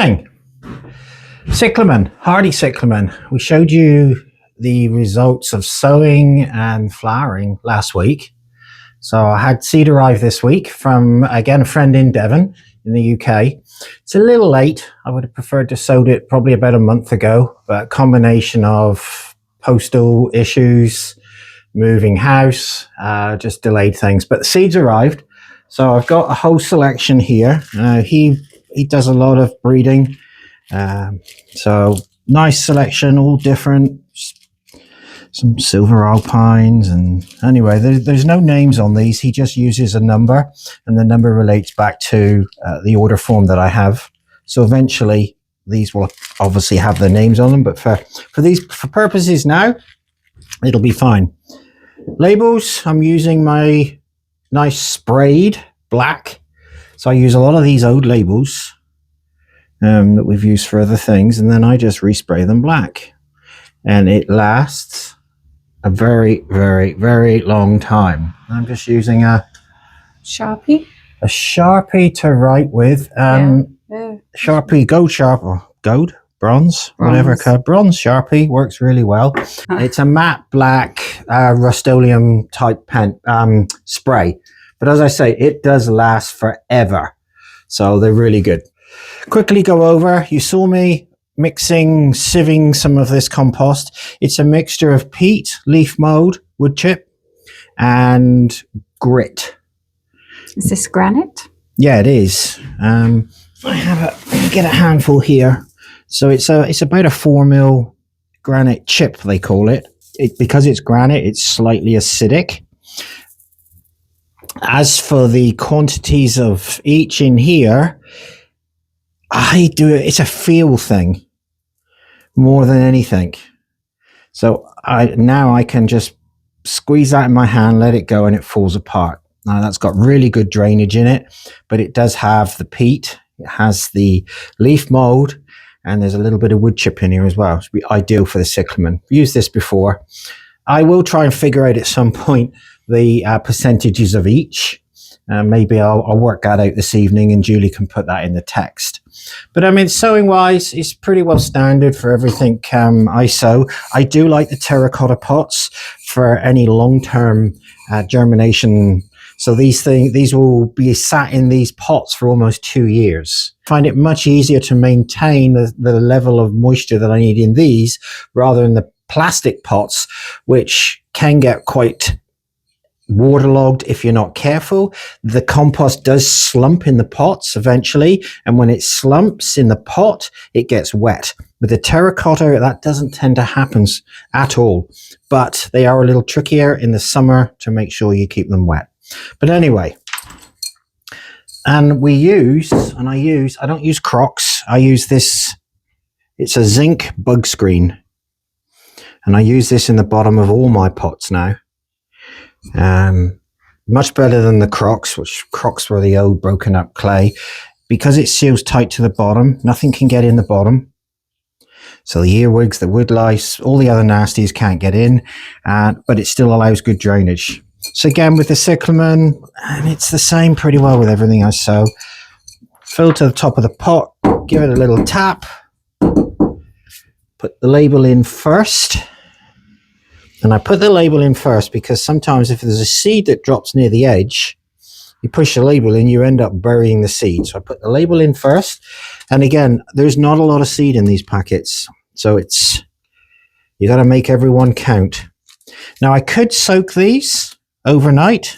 morning. Cyclamen, hardy cyclamen. We showed you the results of sowing and flowering last week. So I had seed arrive this week from, again, a friend in Devon in the UK. It's a little late. I would have preferred to sowed it probably about a month ago, but a combination of postal issues, moving house, just delayed things. But the seeds arrived. So I've got a whole selection here. He does a lot of breeding. So nice selection, all different. Some silver alpines, and anyway, there's no names on these. He just uses a number, and the number relates back to the order form that I have. So eventually these will obviously have their names on them, but for purposes now, it'll be fine. Labels, I'm using my nice sprayed black. So I use a lot of these old labels that we've used for other things, and then I just respray them black, and it lasts a very, very, very long time. I'm just using a Sharpie to write with. Sharpie Gold Sharp or Gold Bronze, whatever color. Bronze Sharpie works really well. It's a matte black Rust-Oleum type pen spray, but as I say, it does last forever, so they're really good. Quickly go over, you saw me sieving some of this compost. It's a mixture of peat, leaf mold, wood chip, and grit. Is this granite? Yeah, it is. I get a handful here. So it's about a 4 mil granite chip, they call it. Because it's granite, it's slightly acidic. As for the quantities of each in here, it's a feel thing more than anything. So now I can just squeeze that in my hand, let it go, and it falls apart. Now that's got really good drainage in it, but it does have the peat, it has the leaf mold, and there's a little bit of wood chip in here as well. It's be ideal for the cyclamen. I've used this before. I will try and figure out at some point the percentages of each. Maybe I'll work that out this evening, and Julie can put that in the text. But I mean, sowing wise, it's pretty well standard for everything I sow. I do like the terracotta pots for any long-term germination. So these will be sat in these pots for almost 2 years. I find it much easier to maintain the level of moisture that I need in these rather than the plastic pots, which can get quite waterlogged if you're not careful. The compost does slump in the pots eventually, and when it slumps in the pot, it gets wet. With the terracotta, that doesn't tend to happen at all, but they are a little trickier in the summer to make sure you keep them wet. But anyway, and I don't use Crocs. I use this. It's a zinc bug screen, and I use this in the bottom of all my pots now. Much better than the Crocs, which Crocs were the old broken up clay, because it seals tight to the bottom. Nothing can get in the bottom. So the earwigs, the wood lice, all the other nasties can't get in, but it still allows good drainage. So again, with the cyclamen, and it's the same pretty well with everything I sow. Fill to the top of the pot, give it a little tap, put the label in first. And I put the label in first because sometimes if there's a seed that drops near the edge, you push the label in, you end up burying the seed. So I put the label in first. And again, there's not a lot of seed in these packets. So you got to make everyone count. Now I could soak these overnight,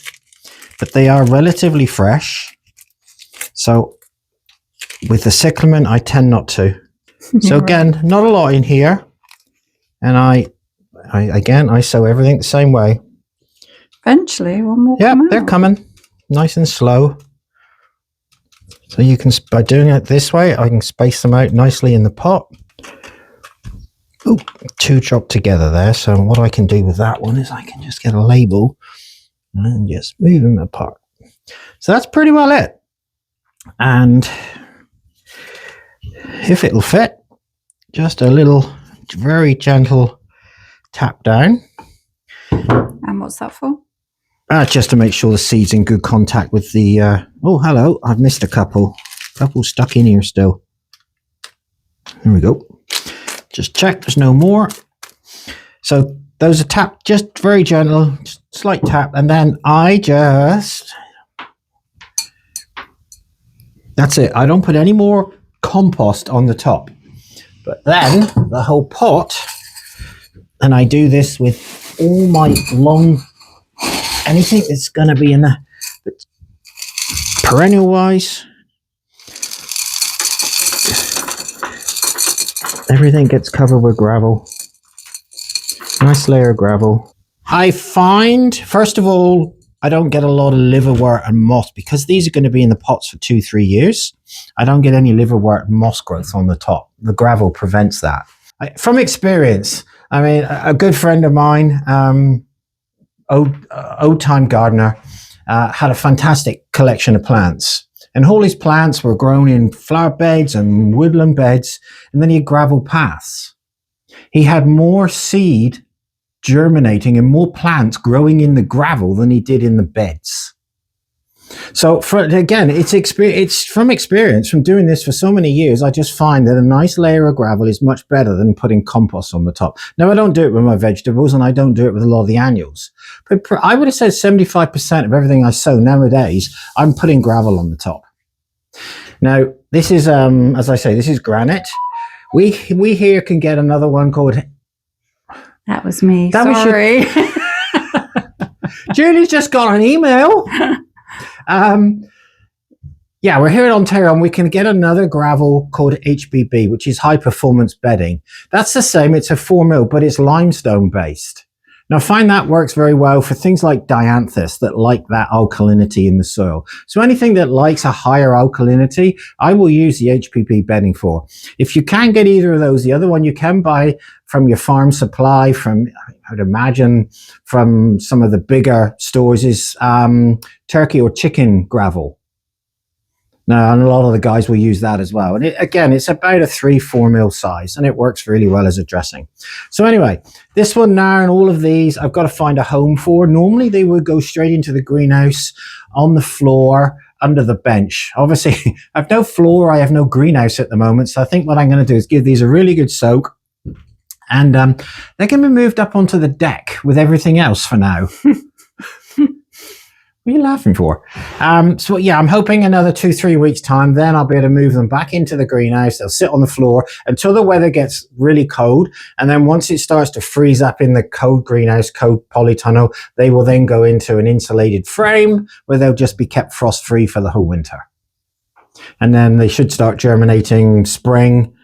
but they are relatively fresh. So with the cyclamen, I tend not to. So again, not a lot in here. And I sow everything the same way. Eventually, one more. Yeah, they're coming nice and slow. So you can, by doing it this way, I can space them out nicely in the pot. Ooh, 2 dropped together there. So what I can do with that one is I can just get a label and just move them apart. So that's pretty well it. And if it'll fit, just a little, very gentle tap down. And what's that for? Just to make sure the seed's in good contact with the... oh, hello. I've missed a couple. Stuck in here still. Here we go. Just check there's no more. So those are tapped just very gentle, just slight tap, and then that's it. I don't put any more compost on the top. But then the whole pot, and I do this with all my anything that's going to be in the perennial wise. Everything gets covered with gravel. Nice layer of gravel. I find, first of all, I don't get a lot of liverwort and moss because these are going to be in the pots for 2-3 years. I don't get any liverwort and moss growth on the top. The gravel prevents that. From experience, I mean, a good friend of mine, old-time gardener, had a fantastic collection of plants. And all his plants were grown in flower beds and woodland beds, and then he had gravel paths. He had more seed germinating and more plants growing in the gravel than he did in the beds. So again, it's from experience, from doing this for so many years, I just find that a nice layer of gravel is much better than putting compost on the top. Now, I don't do it with my vegetables and I don't do it with a lot of the annuals. But I would have said 75% of everything I sow nowadays, I'm putting gravel on the top. Now, this is, as I say, this is granite. We here can get another one called... That was me. That Sorry. Julie's just got an email. Yeah, we're here in Ontario and we can get another gravel called HBB, which is high performance bedding. That's the same. It's a 4 mil, but it's limestone based. Now, I find that works very well for things like dianthus that like that alkalinity in the soil. So anything that likes a higher alkalinity, I will use the HPP bedding for. If you can't get either of those, the other one you can buy from your farm supply, from, I would imagine, from some of the bigger stores is turkey or chicken gravel. Now, and a lot of the guys will use that as well. And again, it's about a 3-4 mil size, and it works really well as a dressing. So anyway, this one now and all of these, I've got to find a home for. Normally, they would go straight into the greenhouse, on the floor, under the bench. Obviously, I have no floor, I have no greenhouse at the moment. So I think what I'm going to do is give these a really good soak. And they can be moved up onto the deck with everything else for now. What are you laughing for? So yeah, I'm hoping another 2-3 weeks time, then I'll be able to move them back into the greenhouse. They'll sit on the floor until the weather gets really cold. And then once it starts to freeze up in the cold greenhouse, cold polytunnel, they will then go into an insulated frame where they'll just be kept frost free for the whole winter. And then they should start germinating spring,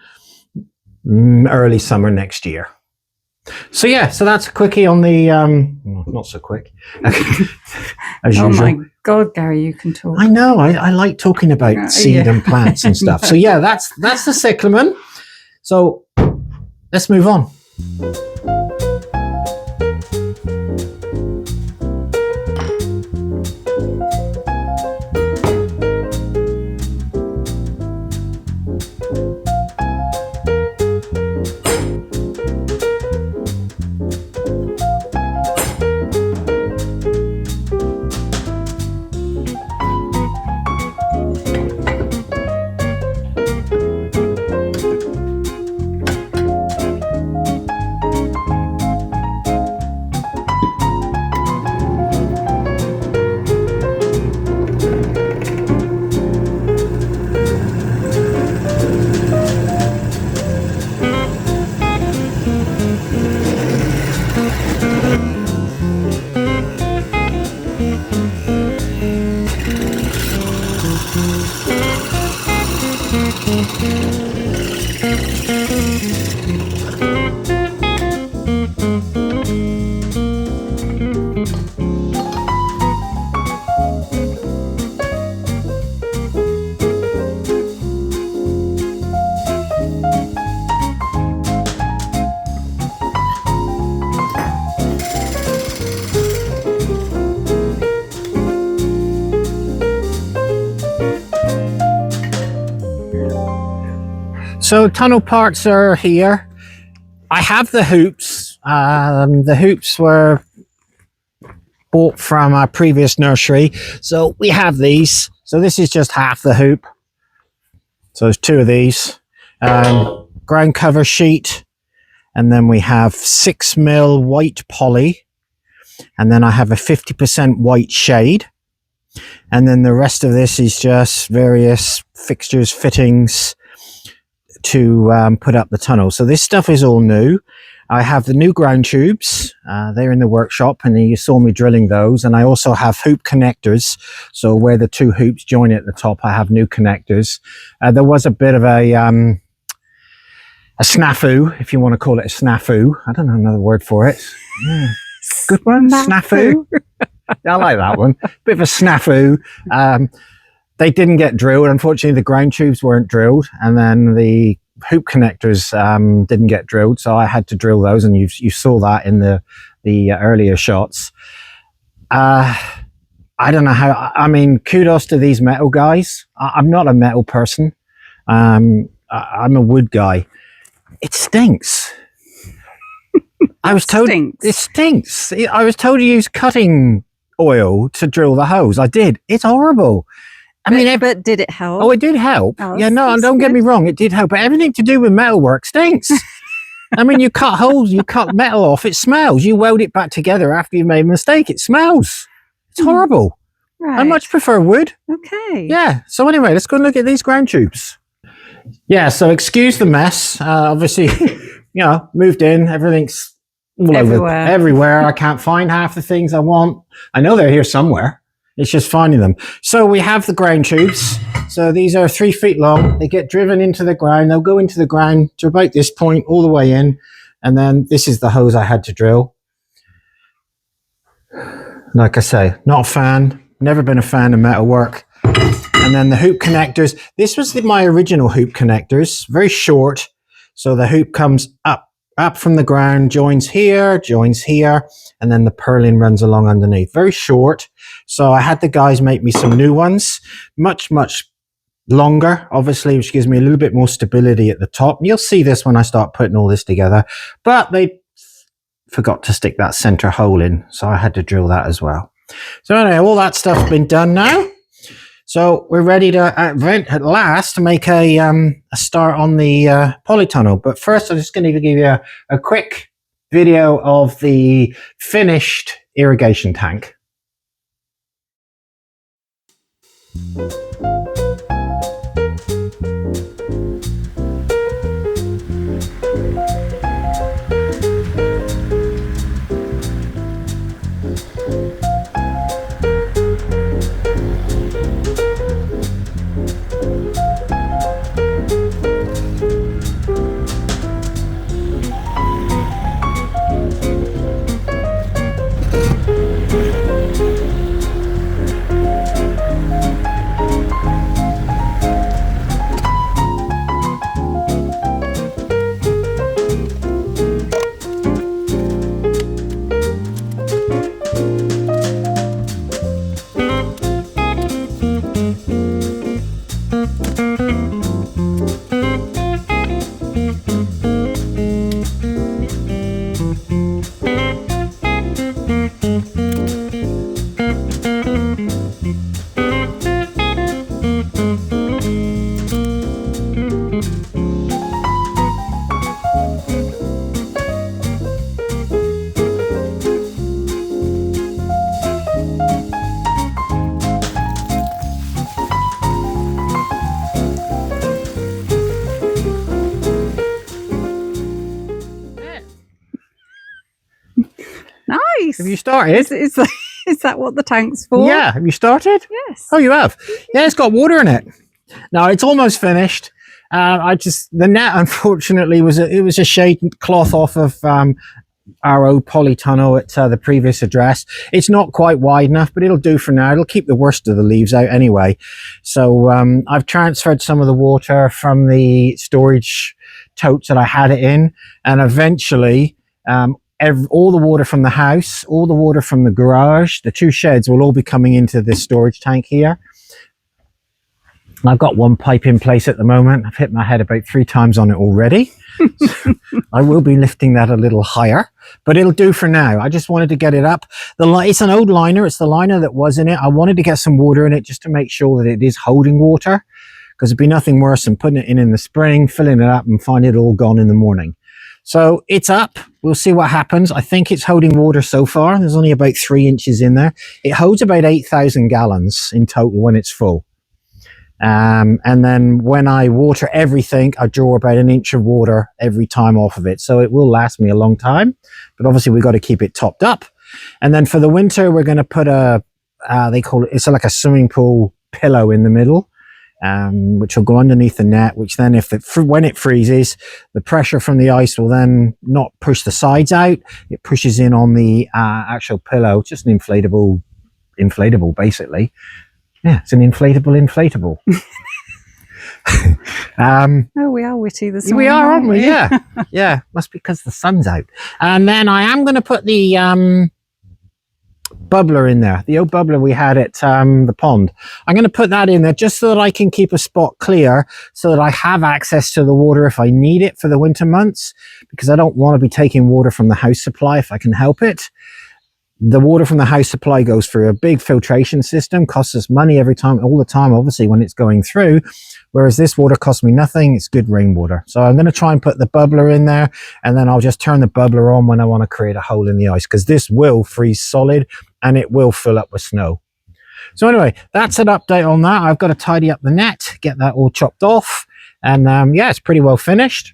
early summer next year. So yeah, so that's a quickie on the, not so quick, as usual. Oh my God, Gary, you can talk. I know, I like talking about seed and plants and stuff. So yeah, that's the cyclamen. So let's move on. So tunnel parts are here. I have the hoops. The hoops were bought from our previous nursery. So we have these. So this is just half the hoop. So there's 2 of these. ground cover sheet, and then we have 6mm white poly, and then I have a 50% white shade, and then the rest of this is just various fixtures, fittings to put up the tunnel. So this stuff is all new. I have the new ground tubes. They're in the workshop, and you saw me drilling those. And I also have hoop connectors. So where the two hoops join at the top, I have new connectors. There was a bit of a snafu, if you want to call it a snafu. I don't know another word for it. Yeah. Good one, snafu. I like that one. Bit of a snafu. They didn't get drilled. Unfortunately, the ground tubes weren't drilled, and then the hoop connectors didn't get drilled, so I had to drill those, and you saw that in the earlier shots. I don't know how. I mean, kudos to these metal guys. I'm not a metal person. I'm a wood guy. It stinks. I was told it stinks. I was told to use cutting oil to drill the hose. I did. It's horrible. But did it help? Oh, it did help. Oh, yeah, no, don't get me wrong. It did help. But everything to do with metalwork stinks. I mean, you cut holes, you cut metal off, it smells. You weld it back together after you've made a mistake, it smells. It's horrible. Right. I much prefer wood. Okay. Yeah. So anyway, let's go and look at these ground tubes. Yeah, so excuse the mess. Obviously, moved in, everything's all everywhere. I can't find half the things I want. I know they're here somewhere. It's just finding them. So we have the ground tubes. So these are 3 feet long. They get driven into the ground. They'll go into the ground to about this point, all the way in. And then this is the hose I had to drill. Like I say, not a fan. Never been a fan of metalwork. And then the hoop connectors. This was my original hoop connectors. Very short. So the hoop comes up from the ground, joins here, and then the purlin runs along underneath. Very short. So I had the guys make me some new ones, much, much longer, obviously, which gives me a little bit more stability at the top. You'll see this when I start putting all this together, but they forgot to stick that center hole in, so I had to drill that as well. So anyway, all that stuff's been done now. So we're ready to at last to make a start on the polytunnel. But first, I'm just going to give you a quick video of the finished irrigation tank. Nice. Have you started? Is that what the tank's for? Yeah. Have you started? Yes. Oh, you have? Yeah, it's got water in it. No, it's almost finished. The net, unfortunately, it was a shade cloth off of our old polytunnel at the previous address. It's not quite wide enough, but it'll do for now. It'll keep the worst of the leaves out anyway. So I've transferred some of the water from the storage totes that I had it in, and eventually all the water from the house, all the water from the garage, the 2 sheds will all be coming into this storage tank here. I've got one pipe in place at the moment. I've hit my head about 3 times on it already. So I will be lifting that a little higher, but it'll do for now. I just wanted to get it up. It's an old liner. It's the liner that was in it. I wanted to get some water in it just to make sure that it is holding water, because it'd be nothing worse than putting it in the spring, filling it up and finding it all gone in the morning. So it's up. We'll see what happens. I think it's holding water so far. There's only about 3 inches in there. It holds about 8,000 gallons in total when it's full. And then when I water everything, I draw about 1 inch of water every time off of it. So it will last me a long time, but obviously we've got to keep it topped up. And then for the winter, we're going to put they call it's like a swimming pool pillow in the middle, which will go underneath the net, which then when it freezes, the pressure from the ice will then not push the sides out. It pushes in on the actual pillow, just an inflatable basically. Yeah, it's an inflatable. Oh, we are witty this morning. We are, aren't we? Yeah. Yeah. Must be because the sun's out. And then I am going to put the bubbler in there. The old bubbler we had at the pond. I'm going to put that in there just so that I can keep a spot clear so that I have access to the water if I need it for the winter months, because I don't want to be taking water from the house supply if I can help it. The water from the house supply goes through a big filtration system, costs us money all the time, obviously, when it's going through. Whereas this water costs me nothing. It's good rainwater. So I'm going to try and put the bubbler in there, and then I'll just turn the bubbler on when I want to create a hole in the ice, because this will freeze solid and it will fill up with snow. So anyway, that's an update on that. I've got to tidy up the net, get that all chopped off. And yeah, it's pretty well finished.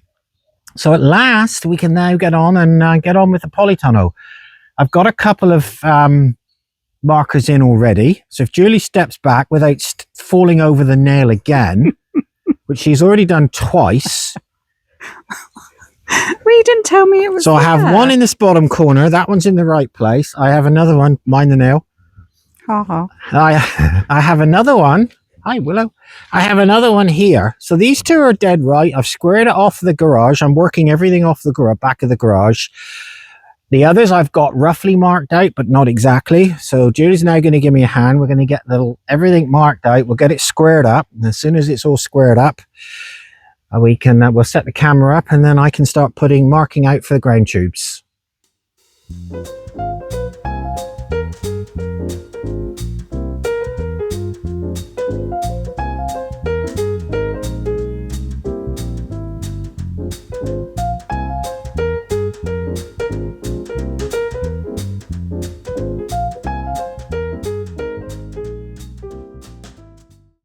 So at last, we can now get on with the polytunnel. I've got a couple of markers in already. So if Julie steps back without falling over the nail again, which she's already done twice. Well, you didn't tell me it was So there. I have one in this bottom corner. That one's in the right place. I have another one. Mind the nail. I have another one. Hi, Willow. I have another one here. So these two are dead right. I've squared it off the garage. I'm working everything off the back of the garage. The others I've got roughly marked out, but not exactly. So Julie's now going to give me a hand. We're going to get everything marked out. We'll get it squared up. And as soon as it's all squared up, we'll set the camera up, and then I can start marking out for the ground tubes.